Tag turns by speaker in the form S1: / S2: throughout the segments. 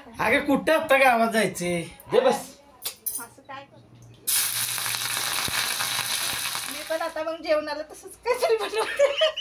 S1: अगं कुठं आता गावात जायचे दे बस.
S2: असं काय मी पण आता मग जेवणाला तसंच काहीतरी बनवते.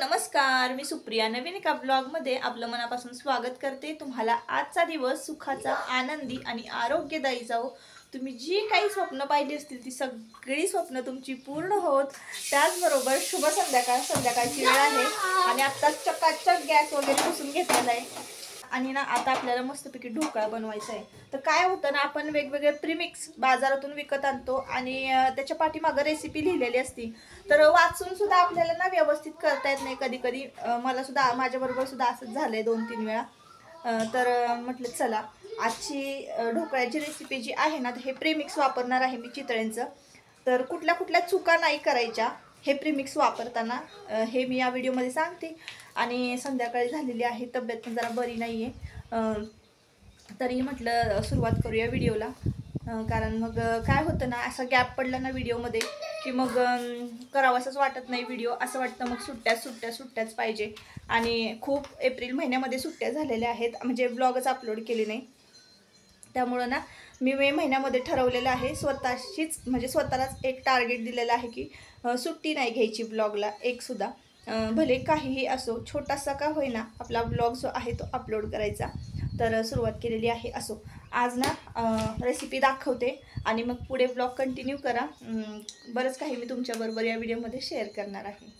S2: नमस्कार, मी सुप्रिया नवीन एका ब्लॉगमध्ये आपलं मनापासून स्वागत करते. तुम्हाला आजचा दिवस सुखाचा, आनंदी आणि आरोग्यदायी जाओ. तुम्ही जी काही स्वप्न पाहिली असतील ती सगळी स्वप्न तुमची पूर्ण होत. त्याचबरोबर शुभ संध्याकाळ. संध्याकाळची वेळ आहे आणि आत्ताच चकाचक गॅस वगैरे पुसून घेतलेला आहे आणि ना आता आपल्याला मस्तपैकी ढोकळा बनवायचा आहे. तर काय होतं ना, आपण वेगवेगळे प्रीमिक्स बाजारातून विकत आणतो आणि त्याच्या पाठीमागं रेसिपी लिहिलेली असती. तर वाचून सुद्धा आपल्याला ना व्यवस्थित करता येत नाही कधी कधी. मला सुद्धा माझ्याबरोबर सुद्धा असंच झालंय 2-3 वेळा. तर म्हटलं चला आजची ढोकळ्याची रेसिपी जी आहे ना, हे प्रीमिक्स वापरणार आहे मी चितळेंचं. तर कुठल्या कुठल्या चुका नाही करायच्या हे प्रीमिक्स वापरताना हे मी या व्हिडिओमध्ये सांगते. आणि संध्याकाळी झालेली आहे, तब्येत पण जरा बरी नाही आहे, तरी म्हटलं सुरुवात करूया व्हिडिओला. कारण मग काय होतं ना, असं गॅप पडला ना व्हिडिओमध्ये की मग करावंसंच वाटत नाही व्हिडिओ. असं वाटतं मग सुट्ट्याच पाहिजे. आणि खूप एप्रिल महिन्यामध्ये सुट्ट्या झालेल्या आहेत, म्हणजे ब्लॉगच अपलोड केले नाही. त्यामुळं ना मी मे महिन्यामध्ये ठरवलेलं आहे, स्वतःशीच म्हणजे स्वतःलाच एक टार्गेट दिलेलं आहे की सुट्टी नाही घ्यायची ब्लॉगला एकसुद्धा. भले काहीही असो, छोटासा का होईना आपला ब्लॉग जो आहे तो अपलोड करायचा. तर सुरुवात केलेली आहे. असो आज ना रेसिपी दाखवते आणि मग पुढे ब्लॉग कंटिन्यू करा. बरंच काही मी तुमच्याबरोबर या व्हिडिओमध्ये शेअर करणार आहे.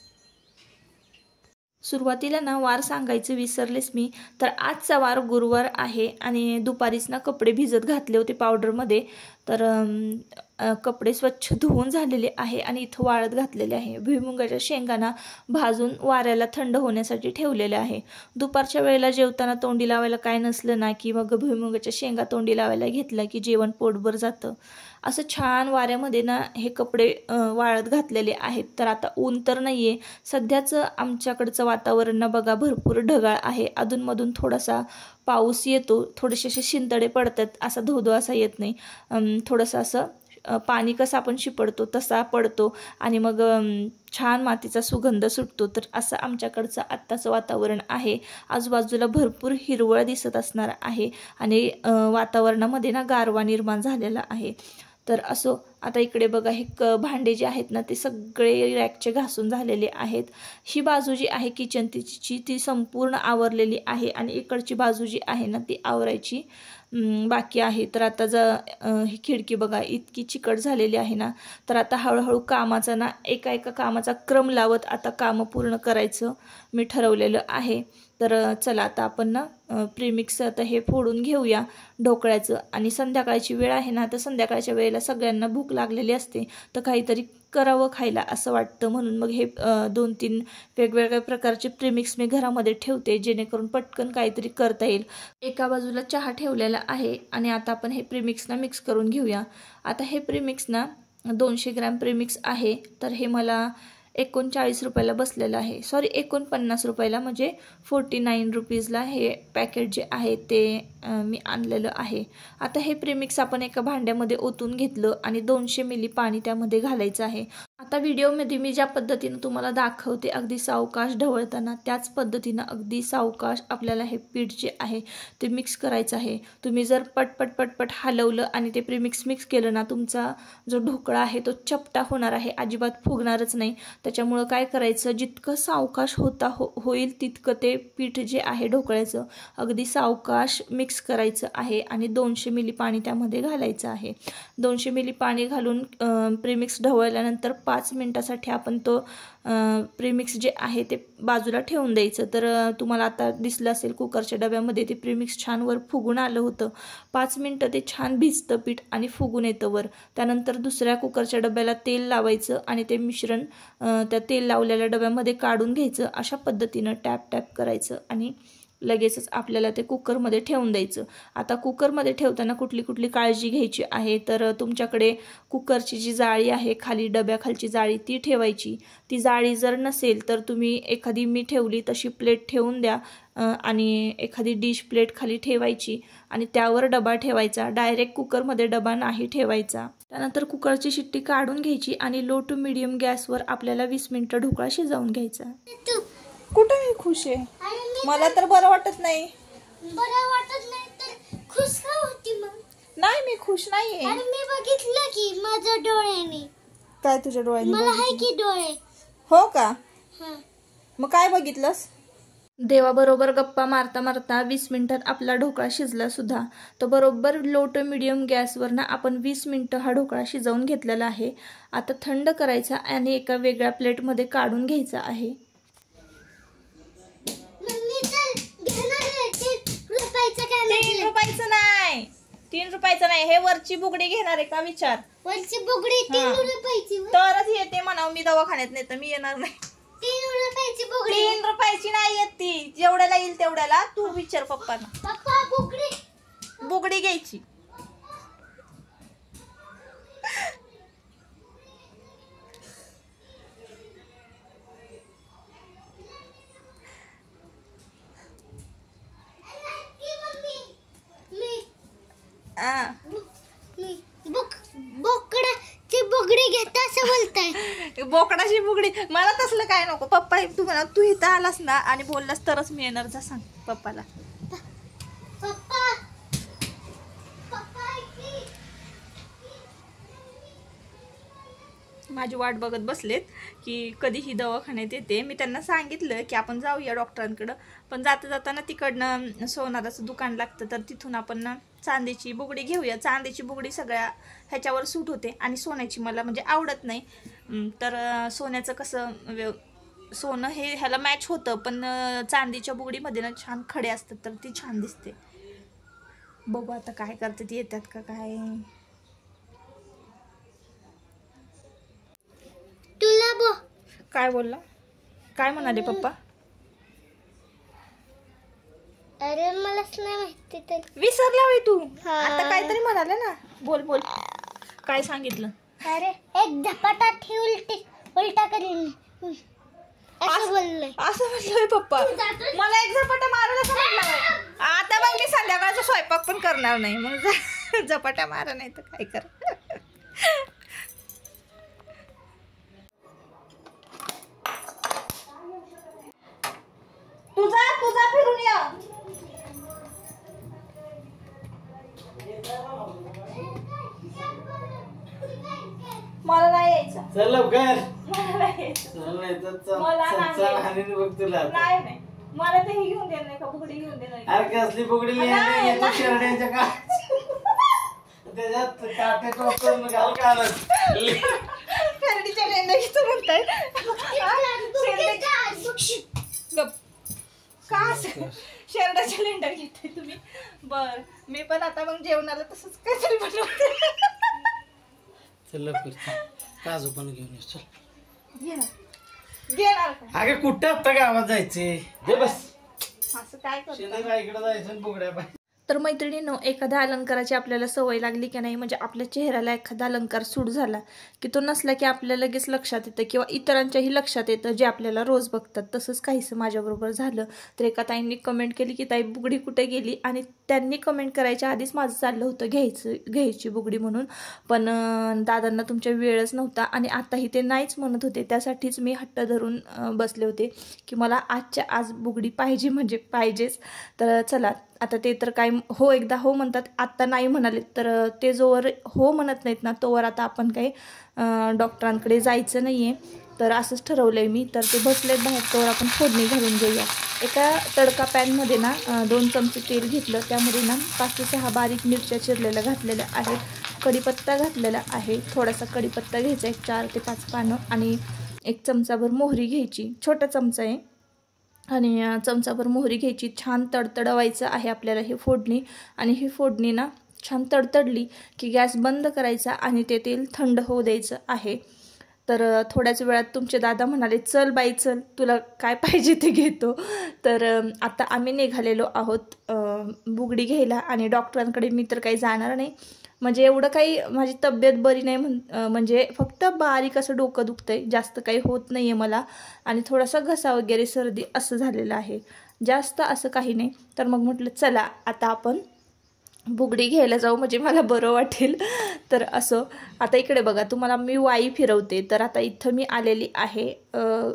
S2: सुरुवातीला ना वार सांगायचं विसरलेच मी. तर आजचा वार गुरुवार आहे आणि दुपारीच ना कपडे भिजत घातले होते पावडरमध्ये. तर कपडे स्वच्छ धुवून झालेले आहे आणि इथं वाळत घातलेले आहे. भुईमुगाच्या शेंगांना भाजून वाऱ्याला थंड होण्यासाठी ठेवलेले आहे. दुपारच्या वेळेला जेवताना तोंडी लावायला काय नसलं ना की मग भुईमुगाच्या शेंगा तोंडी लावायला घेतला की जेवण पोटभर जातं. असं छान वाऱ्यामध्ये ना हे कपडे वाळत घातलेले आहेत. तर आता ऊन तर नाही आहे सध्याच. आमच्याकडचं वातावरण ना बघा भरपूर ढगाळ आहे. अधूनमधून थोडासा पाऊस येतो, थोडेसे असे शिंतडे पडतात, असा धोधो असा येत नाही. थोडंसं असं पाणी कसं आपण शिपडतो तसा पडतो आणि मग छान मातीचा सुगंध सुटतो. तर असं आमच्याकडचं आत्ताचं वातावरण आहे. आजूबाजूला भरपूर हिरवळ दिसत असणार आहे आणि वातावरणामध्ये ना गारवा निर्माण झालेला आहे. तर असो आता इकडे बघा हे भांडे जे आहेत ना ते सगळे रॅकचे घासून झालेले आहेत. ही बाजू जी आहे किचनची ती संपूर्ण आवरलेली आहे आणि इकडची बाजू जी आहे ना ती आवरायची बाकी आहे. तर आता ही खिडकी बघा इतकी चिकट झालेली आहे ना. तर आता हळूहळू कामाचा ना एका कामाचा क्रम लावत आता कामं पूर्ण करायचं मी ठरवलेलं आहे. तर चला आता आपण ना प्रीमिक्स आता हे फोडून घेऊया ढोकळ्याचं. आणि संध्याकाळची वेळ आहे ना, तर संध्याकाळच्या वेळेला सगळ्यांना भूक लागलेली असते, तर काहीतरी करावं खायला असं वाटतं. म्हणून मग हे 2-3 वेगवेगळ्या प्रकारचे प्रीमिक्स मी घरामध्ये ठेवते जेणेकरून पटकन काहीतरी करता येईल. एका बाजूला चहा ठेवलेला आहे आणि आता आपण हे प्रीमिक्सना मिक्स करून घेऊया. आता हे प्रीमिक्स ना 200 ग्रॅम प्रीमिक्स आहे. तर हे मला 39 रुपयाला बसलेलं आहे. सॉरी 49 रुपयाला, म्हणजे 49 रुपीजला हे पॅकेट जे आहे ते मी आणलेलं आहे. आता हे प्रीमिक्स आपण एका भांड्यामध्ये ओतून घेतलं आणि 200 मिली पाणी त्यामध्ये घालायचं आहे. आता व्हिडिओमध्ये मी ज्या पद्धतीनं तुम्हाला दाखवते अगदी सावकाश ढवळताना, त्याच पद्धतीनं अगदी सावकाश आपल्याला हे पीठ जे आहे ते मिक्स करायचं आहे. तुम्ही जर पटपट हलवलं आणि ते प्रीमिक्स मिक्स केलं ना, तुमचा जो ढोकळा आहे तो चपटा होणार आहे, अजिबात फुगणारच नाही. त्याच्यामुळं काय करायचं, जितकं सावकाश होईल तितकं ते पीठ जे आहे ढोकळ्याचं अगदी सावकाश मिक्स करायचं आहे आणि 200 मिली पाणी त्यामध्ये घालायचं आहे. 200 मिली पाणी घालून प्रीमिक्स ढवळल्यानंतर 5 मिनटासाठी आपण तो प्रीमिक्स जे आहे ते बाजूला ठेवून द्यायचं. तर तुम्हाला आता दिसलं असेल कुकरच्या डब्यामध्ये ते प्रीमिक्स छान वर फुगून आलं होतं. 5 मिनटं ते छान भिजतं पीठ आणि फुगून येतं वर. त्यानंतर दुसऱ्या कुकरच्या डब्याला तेल लावायचं आणि ते मिश्रण त्या तेल लावलेल्या डब्यामध्ये काढून घ्यायचं. अशा पद्धतीनं टॅप टॅप करायचं आणि लगेचच आपल्याला ते कुकरमध्ये ठेवून द्यायचं. आता कुकरमध्ये ठेवताना कुठली काळजी घ्यायची आहे तर तुमच्याकडे कुकरची जी जाळी आहे खाली डब्याखालची जाळी ती ठेवायची. ती जाळी जर नसेल तर तुम्ही एखादी मी ठेवली तशी प्लेट ठेवून द्या आणि एखादी डिश प्लेट खाली ठेवायची आणि त्यावर डबा ठेवायचा. डायरेक्ट कुकरमध्ये डबा नाही ठेवायचा. त्यानंतर कुकरची शिट्टी काढून घ्यायची आणि लो टू मीडियम गॅसवर आपल्याला 20 मिनिटं ढोकळा शिजवून घ्यायचा. कुठं मी खुश आहे? मला तर बरं वाटत नाही.
S3: बरं वाटत नाही तर खुश का होती मग?
S2: नाही मी खुश नाहीये.
S3: अरे मी बघितलं की माझ्या डोळ्याने.
S2: काय तुझ्या डोळ्यांनी?
S3: मला आहे की डोळे.
S2: हो का?
S3: हां.
S2: मग काय बघितलंस? देवाबरोबर गप्पा मारता मारता 20 मिनिटात आपला ढोकळा शिजला सुद्धा. तो बरोबर लो टू मीडियम गॅसवर ना आपण 20 मिनिटं हा ढोकळा शिजवून घेतलेला आहे. आता थंड करायचा आणि एका वेगळ्या प्लेटमध्ये काढून घ्यायचा आहे. ₹3 रुपयाचं नाही. हे वरची बुगडी घेणार आहे का विचार?
S3: वरची बुगडी 3 रुपयाची.
S2: तरच येते म्हणावं मी दवाखान्यात, नाही तर मी येणार नाही.
S3: 3 रुपयाची बुगडी.
S2: 3 रुपयाची नाही येत ती. जेवढ्याला येईल तेवढ्याला तू विचार पप्पांना.
S3: पप्पा
S2: बुगडी घ्यायची.
S3: बोकडाची बुगडी घेता असं बोलताय.
S2: बोकडाची बुगडी मला तसलं काय नको. पप्पा तू इथं आलास ना आणि बोललास तरच मी येणार. जा सांग पप्पाला.
S3: पप्पा
S2: माझी वाट बघत बसलेत की कधी ही दवाखान्यात येते. मी त्यांना सांगितलं की आपण जाऊया डॉक्टरांकडं, पण जाताना तिकडनं सोनाराचं दुकान लागतं तर तिथून आपण ना चांदीची बुगडी घेऊया. चांदीची बुगडी सगळ्या ह्याच्यावर सूट होते आणि सोन्याची मला म्हणजे आवडत नाही. तर सोन्याचं कसं सोनं हे ह्याला मॅच होतं, पण चांदीच्या बुगडीमध्ये ना छान खडे असतात तर ती छान दिसते. बघू आता काय करते ती, येतात का काय.
S3: तुला
S2: काय बोलला? काय म्हणाले पप्पा?
S3: अरे मलाच नाही माहिती तर.
S2: विसरला होय तू?
S3: हा.
S2: आता काहीतरी म्हणाले ना. बोल काय सांगितलं?
S3: अरे एक झपाटा उलटा करीन असं बोललंय.
S2: असं म्हणलंय पप्पा. मला एक झपाटा मारायला सांगितलं. आता मग मी संध्याकाळचा स्वयंपाक पण करणार नाही. मग झपाटा मारा नाही तर काय कर. तुझा फिरून या. मला नाही यायचं.
S1: चल लवकर.
S2: मला नाही यायचं.
S1: चल नाही तर
S2: मला नाही
S1: चल आणि बघ तुला.
S2: नाही मला ते हे घेऊन देणार नाही का, बुगडी घेऊन देणार.
S1: अरे कसली बुगडी लिहायला येतो शेरड्यांच्या का त्याच्यात काटे टोकून घाल काढत.
S2: शेरडीच्या लेंड्या घेतो म्हणताय. गप का शेरडाच्या लेंड्या घेताय तुम्ही? बर मी पण आता मग जेवणाला तसंच काहीतरी बनवते.
S1: चल लवकर काजू पण घेऊन ये. चल
S2: घेणार का?
S1: अगे कुठं आता गावात जायचे? दे बस.
S2: असं काय करतो?
S1: इकडे जायचं बुगड्या पाहिजे.
S2: तर मैत्रिणींनो, एखाद्या अलंकाराची आपल्याला सवय लागली की नाही, म्हणजे आपल्या चेहऱ्याला एखादा अलंकार सूट झाला की तो नसला की आपल्याला लगेच लक्षात येतं किंवा इतरांच्याही लक्षात येतं जे आपल्याला रोज बघतात. तसंच काहीसं माझ्याबरोबर झालं. तर एका ताईंनी कमेंट केली की ताई बुगडी कुठे गेली, आणि त्यांनी कमेंट करायच्या आधीच माझं चाललं होतं घ्यायची बुगडी म्हणून, पण दादांना तुमच्या वेळच नव्हता आणि आताही ते नाहीच म्हणत होते. त्यासाठीच मी हट्ट धरून बसले होते की मला आजच्या आज बुगडी पाहिजे म्हणजे पाहिजेच. तर चला आता ते तर काय एकदा हो म्हणतात, आत्ता नाही म्हणाले तर ते जोवर हो म्हणत नाहीत ना तोवर आता आपण काही डॉक्टरांकडे जायचं नाही आहे. तर असंच ठरवलं आहे मी. तर ते बसलेत बाहेर, तोवर आपण फोडणी घालून घेऊया. एका तडका पॅनमध्ये ना 2 चमचे तेल घेतलं, त्यामध्ये ना 5 ते 6 बारीक मिरच्या चिरलेल्या घातलेल्या आहेत. कढीपत्ता घातलेला आहे. थोडासा कढीपत्ता घ्यायचा, एक 4 ते 5 पानं, आणि एक चमचाभर मोहरी घ्यायची, छोटा चमचा आहे, आणि चमचाभर मोहरी घ्यायची. छान तडतडवायचं आहे आपल्याला हे फोडणी, आणि ही फोडणी ना छान तडतडली की गॅस बंद करायचा आणि ते तेल थंड होऊ द्यायचं आहे. तर थोड्याच वेळात तुमचे दादा म्हणाले, चल बाई चल, तुला काय पाहिजे ते घेतो. तर आता आम्ही निघालेलो आहोत बुगडी घ्यायला, आणि डॉक्टरांकडे मी तर काही जाणार नाही. म्हणजे एवढं काही माझी तब्येत बरी नाही, म्हणजे फक्त बारीक असं डोकं दुखतंय, जास्त काही होत नाही आहे मला, आणि थोडासा घसा वगैरे सर्दी असं झालेलं आहे, जास्त असं काही नाही. तर मग म्हटलं चला आता आपण बुगडी घ्यायला जाऊ, म्हणजे मला बरं वाटेल. तर असं आता इकडे बघा, तुम्हाला मी वाई फिरवते. तर आता इथं मी आलेली आहे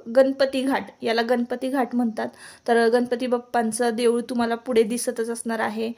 S2: गणपती घाट, याला गणपती घाट म्हणतात. तर गणपती बाप्पांचं देऊळ तुम्हाला पुढे दिसतच असणार आहे,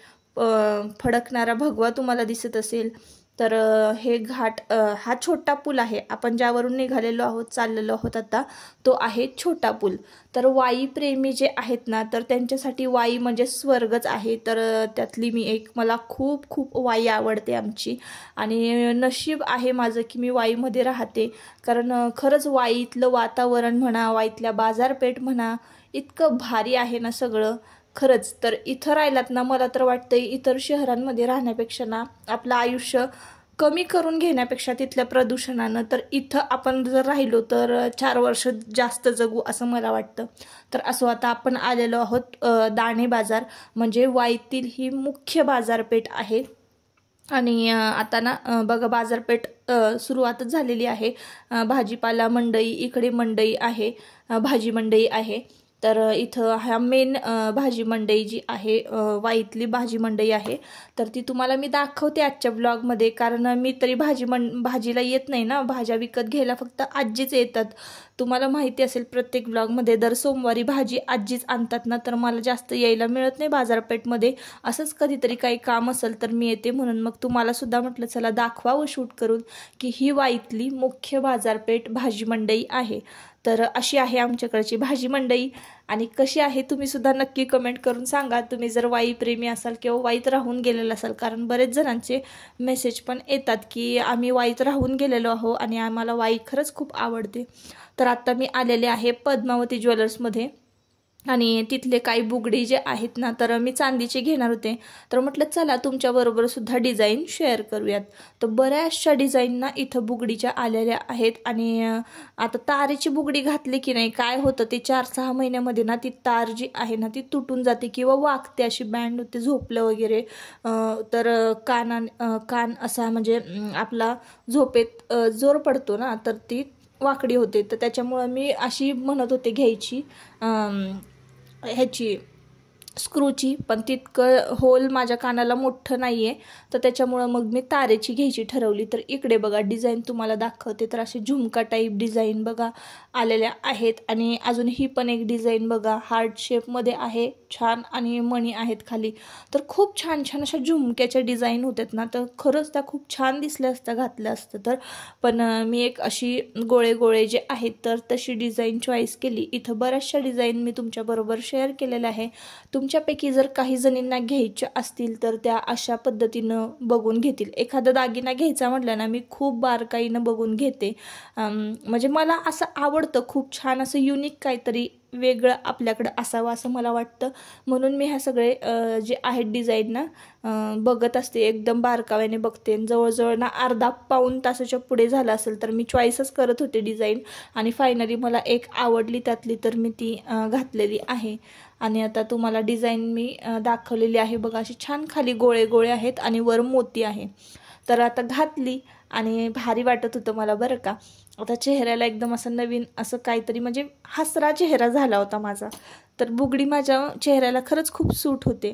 S2: फडकणारा भगवा तुम्हाला दिसत असेल. तर हे घाट, हा छोटा पूल आहे, आपण ज्यावरून निघालेलो आहोत, चाललेलो आहोत आता, तो आहे छोटा पूल. तर वाई प्रेमी जे आहेत ना, तर त्यांच्यासाठी वाई म्हणजे स्वर्गच आहे. तर त्यातली मी एक, मला खूप खूप वाई आवडते आमची, आणि नशीब आहे माझं की मी वाईमध्ये राहते. कारण खरंच वाईतलं वातावरण म्हणा, वाईतल्या बाजारपेठ म्हणा, इतकं भारी आहे ना सगळं, खरंच. तर इथं राहिलात ना, मला तर वाटतं इतर शहरांमध्ये राहण्यापेक्षा ना, आपलं आयुष्य कमी करून घेण्यापेक्षा तिथल्या प्रदूषणानं, तर इथं आपण जर राहिलो तर 4 वर्ष जास्त जगू असं मला वाटतं. तर असं आता आपण आलेलो आहोत दाणे बाजार, म्हणजे वाईतील ही मुख्य बाजारपेठ आहे. आणि आता ना बघा, बाजारपेठ सुरुवातच झालेली आहे. भाजीपाला मंडई, इकडे मंडई आहे, भाजी मंडई आहे. तर इथं हा मेन भाजी मंडई जी आहे, वाईतली भाजी मंडई आहे. तर ती तुम्हाला मी दाखवते आजच्या ब्लॉगमध्ये, कारण मी तरी भाजीला येत नाही ना, भाज्या विकत घ्यायला फक्त आजीच येतात. तुम्हाला माहिती असेल, प्रत्येक ब्लॉगमध्ये दर सोमवारी भाजी आजीच आणतात ना, तर मला जास्त यायला मिळत नाही बाजारपेठमध्ये. असंच कधीतरी काही काम असेल तर मी येते, म्हणून मग तुम्हाला सुद्धा म्हटलं चला दाखवावं शूट करून की ही वाईतली मुख्य बाजारपेठ भाजी मंडई आहे. तर अशी आहे आमच्याकडची भाजी मंडई. आणि कशी आहे तुम्ही सुद्धा नक्की कमेंट करून सांगा, तुम्ही जर वाई प्रेमी असाल किंवा वाईत राहून गेलेला असाल. कारण बरेच जणांचे मेसेज पण येतात की आम्ही वाईत राहून गेलेलो आहो आणि आम्हाला वाई खरंच खूप आवडते. तर आता मी आलेले आहे पद्मावती ज्वेलर्समध्ये, आणि तिथले काही बुगडी जे आहेत ना, तर मी चांदीचे घेणार होते. तर म्हटलं चला तुमच्याबरोबर सुद्धा डिझाईन शेअर करूयात. तर बऱ्याचशा डिझाईन ना इथं बुगडीच्या आलेल्या आहेत. आणि आता तारेची बुगडी घातली की नाही, काय होतं ते 4-6 महिन्यामध्ये ना ती तार जी आहे ना ती तुटून जाते किंवा वाकते, अशी बँड होते झोपलं वगैरे. तर कान असा म्हणजे आपला झोपेत जोर पडतो ना, तर ती वाकडी होते. तर त्याच्यामुळं मी अशी म्हणत होते घ्यायची ह्याची स्क्रूची, पण तितकं होल माझ्या कानाला मोठं नाही आहे, तर त्याच्यामुळं मग मी तारेची घ्यायची ठरवली. तर इकडे बघा डिझाईन तुम्हाला दाखवते. तर असे झुमका टाईप डिझाईन बघा आलेल्या आहेत. आणि अजून ही पण एक डिझाईन बघा हार्ट शेपमध्ये आहे, छान, आणि मणी आहेत खाली. तर खूप छान छान अशा झुमक्याच्या डिझाईन होत्यात ना, तर खरंच त्या खूप छान दिसल्या असत्या घातल्या असतं तर. पण मी एक अशी गोळे गोळे जे आहेत तर तशी डिझाईन चॉईस केली. इथं बऱ्याचशा डिझाईन मी तुमच्याबरोबर शेअर केलेल्या आहे. तुमच्यापैकी जर काही जणींना घ्यायच्या असतील तर त्या अशा पद्धतीनं बघून घेतील. एखादा दागिना घ्यायचा म्हटलं ना, मी खूप बारकाईनं बघून घेते. म्हणजे मला असं आवडतं, खूप छान असं युनिक काहीतरी वेगळं आपल्याकडं असावं असं मला वाटतं. म्हणून मी ह्या सगळे जे आहेत डिझाईन ना बघत असते, एकदम बारकाव्याने बघते. जवळजवळ ना अर्धा पाऊण तासाच्या पुढे झालं असेल तर मी चॉईसच करत होते डिझाईन, आणि फायनली मला एक आवडली त्यातली, तर मी ती घातलेली आहे. आणि आता तुम्हाला डिझाईन मी दाखवलेली आहे बघा, अशी छान खाली गोळे गोळे आहेत आणि वर मोती आहे. तर आता घातली आणि भारी वाटत होतं मला बरं का. आता चेहऱ्याला एकदम असं नवीन असं काहीतरी, म्हणजे हसरा चेहरा झाला होता माझा. तर बुगडी माझ्या चेहऱ्याला खरंच खूप सूट होते.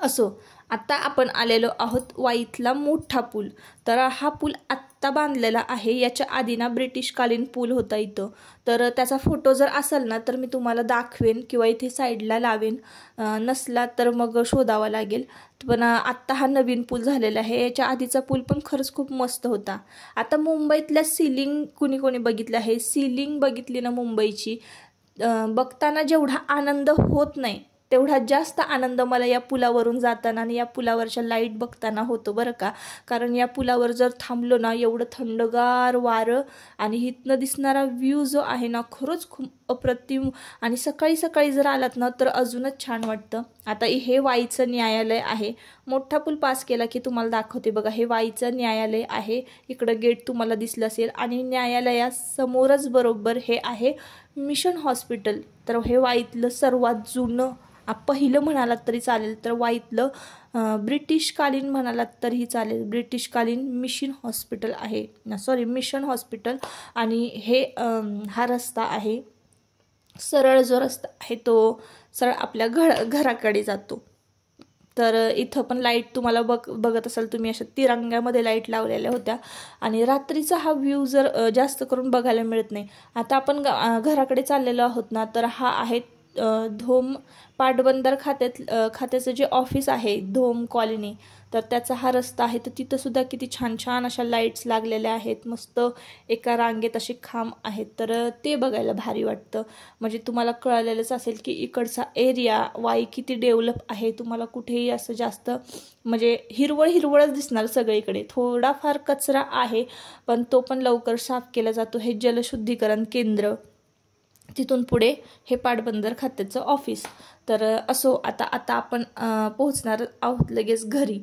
S2: असो, आता आपण आलेलो आहोत वाईतला मोठा पूल. तर हा पूल आत्ता बांधलेला आहे, याच्या आधी ना ब्रिटिशकालीन पूल होता इथं. तर त्याचा फोटो जर असेल ना तर मी तुम्हाला दाखवेन किंवा इथे साईडला लावेन, नसला तर मग शोधावा लागेल. पण आत्ता हा नवीन पूल झालेला आहे. याच्या आधीचा पूल पण खरंच खूप मस्त होता. आता मुंबईतल्या सीलिंग कुणी कोणी बघितलं आहे, सीलिंग बघितली ना मुंबईची, बघताना जेवढा आनंद होत नाही तेवढा जास्त आनंद मला या पुलावरून जाताना आणि या पुलावरच्या लाईट बघताना होतो बरं का. कारण या पुलावर जर थांबलो ना, एवढं थंडगार वारं आणि इथनं दिसणारा व्ह्यू जो आहे ना, खरंच खूप अप्रतिम. आणि सकाळी सकाळी जर आलात ना तर अजूनच छान वाटतं. आता हे वाईचं न्यायालय आहे. मोठा पूल पास केला की तुम्हाला दाखवते बघा, हे वाईचं न्यायालय आहे. इकडं गेट तुम्हाला दिसलं असेल आणि न्यायालयासमोरच बरोबर हे आहे मिशन हॉस्पिटल. तर हे वाईतलं सर्वात जुनं, पहिलं म्हणालात तरी चालेल, तर वाईतलं ब्रिटिशकालीन म्हणालात तरीही चालेल, ब्रिटिशकालीन मिशन हॉस्पिटल आहे, सॉरी मिशन हॉस्पिटल. आणि हे हा रस्ता आहे, सरळ जो रस्ता आहे तो सरळ आपल्या घराकडे जातो. तर इथं पण लाईट तुम्हाला बघत असाल तुम्ही, अशा तिरंग्यामध्ये लाईट लावलेल्या होत्या. आणि रात्रीचा हा व्ह्यू जर जास्त करून बघायला मिळत नाही. आता आपण घराकडे चाललेलो आहोत ना, तर हा आहे धोम पाटबंधार खात्याचं जे ऑफिस आहे धोम कॉलनी, तर त्याचा हा रस्ता आहे. तर तिथं सुद्धा किती छान छान अशा लाईट्स लागलेल्या आहेत, मस्त एका रांगेत असे खांब आहेत. तर ते बघायला भारी वाटतं. म्हणजे तुम्हाला कळलेलंच असेल की इकडचा एरिया वाई किती डेव्हलप आहे. तुम्हाला कुठेही असं जास्त म्हणजे हिरवळच दिसणार सगळीकडे. थोडाफार कचरा आहे पण तो पण लवकर साफ केला जातो. हे जलशुद्धीकरण केंद्र, तिथून पुढे हे पाटबंधार खात्याचं ऑफिस. तर असो, आता आपण पोहोचणार आहोत लगेच घरी.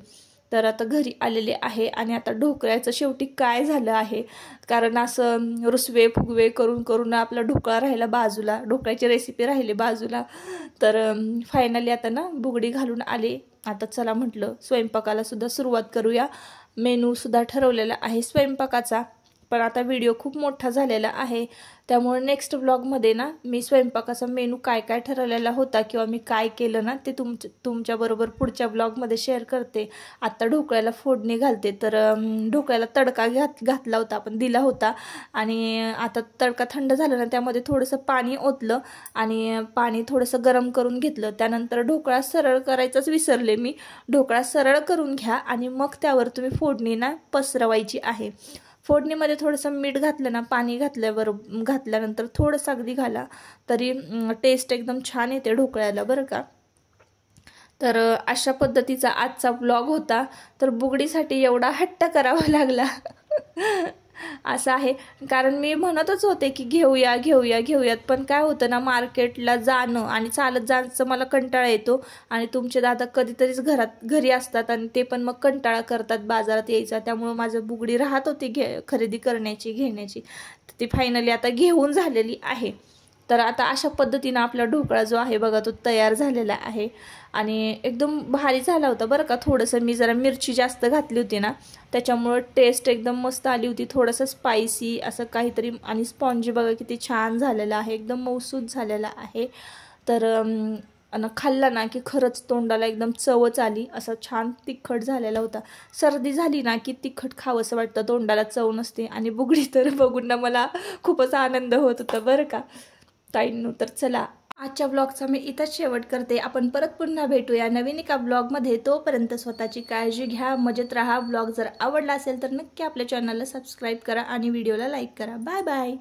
S2: तर आता घरी आलेले आहे आणि आता ढोकळ्याचं शेवटी काय झालं आहे, कारण असं रुसवे फुगवे करून आपला ढोकळा राहिला बाजूला, ढोकळ्याची रेसिपी राहिली बाजूला. तर फायनली आता ना बुगडी घालून आले. आता चला म्हटलं स्वयंपाकाला सुद्धा सुरुवात करूया. मेनू सुद्धा ठरवलेला आहे स्वयंपाकाचा, पण आता व्हिडिओ खूप मोठा झालेला आहे, त्यामुळे नेक्स्ट ब्लॉगमध्ये ना मी स्वयंपाकाचा मेनू काय काय ठरवलेला होता किंवा मी काय केलं ना ते तुमच्याबरोबर पुढच्या ब्लॉगमध्ये शेअर करते. आत्ता ढोकळ्याला फोडणी घालते. तर ढोकळ्याला तडका घातला होता, आपण दिला होता. आणि आता तडका थंड झाला ना, त्यामध्ये थोडंसं पाणी ओतलं आणि पाणी थोडंसं गरम करून घेतलं. त्यानंतर ढोकळा सरळ करायचाच विसरले मी. ढोकळा सरळ करून घ्या आणि मग त्यावर तुम्ही फोडणी ना पसरवायची आहे. फोडणीमध्ये थोडंसं मीठ घातलं ना, पाणी घातल्यानंतर थोडंसं अगदी घाला, तरी टेस्ट एकदम छान येते ढोकळ्याला बरं का. तर अशा पद्धतीचा आजचा ब्लॉग होता. तर बुगडीसाठी एवढा हट्ट करावा लागला असं आहे, कारण मी म्हणतच होते की घेऊयात, पण काय होतं ना, मार्केटला जाणं आणि चालत जायचं मला कंटाळा येतो. आणि तुमचे दादा कधीतरीच घरी असतात आणि ते पण मग कंटाळा करतात बाजारात यायचा. त्यामुळे माझं बुगडी राहत होती खरेदी घेण्याची. ती फायनली आता घेऊन झालेली आहे. तर आता अशा पद्धतीनं आपला ढोकळा जो आहे बघा तो तयार झालेला आहे आणि एकदम भारी झाला होता बरं का. थोडंसं मी जरा मिरची जास्त घातली होती ना, त्याच्यामुळं टेस्ट एकदम मस्त आली होती. थोडंसं स्पायसी असं काहीतरी. आणि स्पॉन्जी बघा किती छान झालेला आहे, एकदम मौसूद झालेला आहे. तर खाल्ला ना की खरंच तोंडाला एकदम चवच आली. असं छान तिखट झालेला होता. सर्दी झाली ना की तिखट खावंसं वाटतं, तोंडाला चव नसते. आणि बुगडी तर बघून ना मला खूपच आनंद होत होता बरं का ताईंनो. तर चला, आजच्या ब्लॉगचा मी इथंच शेवट करते. आपण परत पुन्हा भेटूया नवीन एका ब्लॉगमध्ये. तोपर्यंत स्वतःची काळजी घ्या, मजेत राहा. ब्लॉग जर आवडला असेल तर नक्की आपल्या चॅनलला सबस्क्राईब करा आणि व्हिडिओला लाईक करा. Bye bye.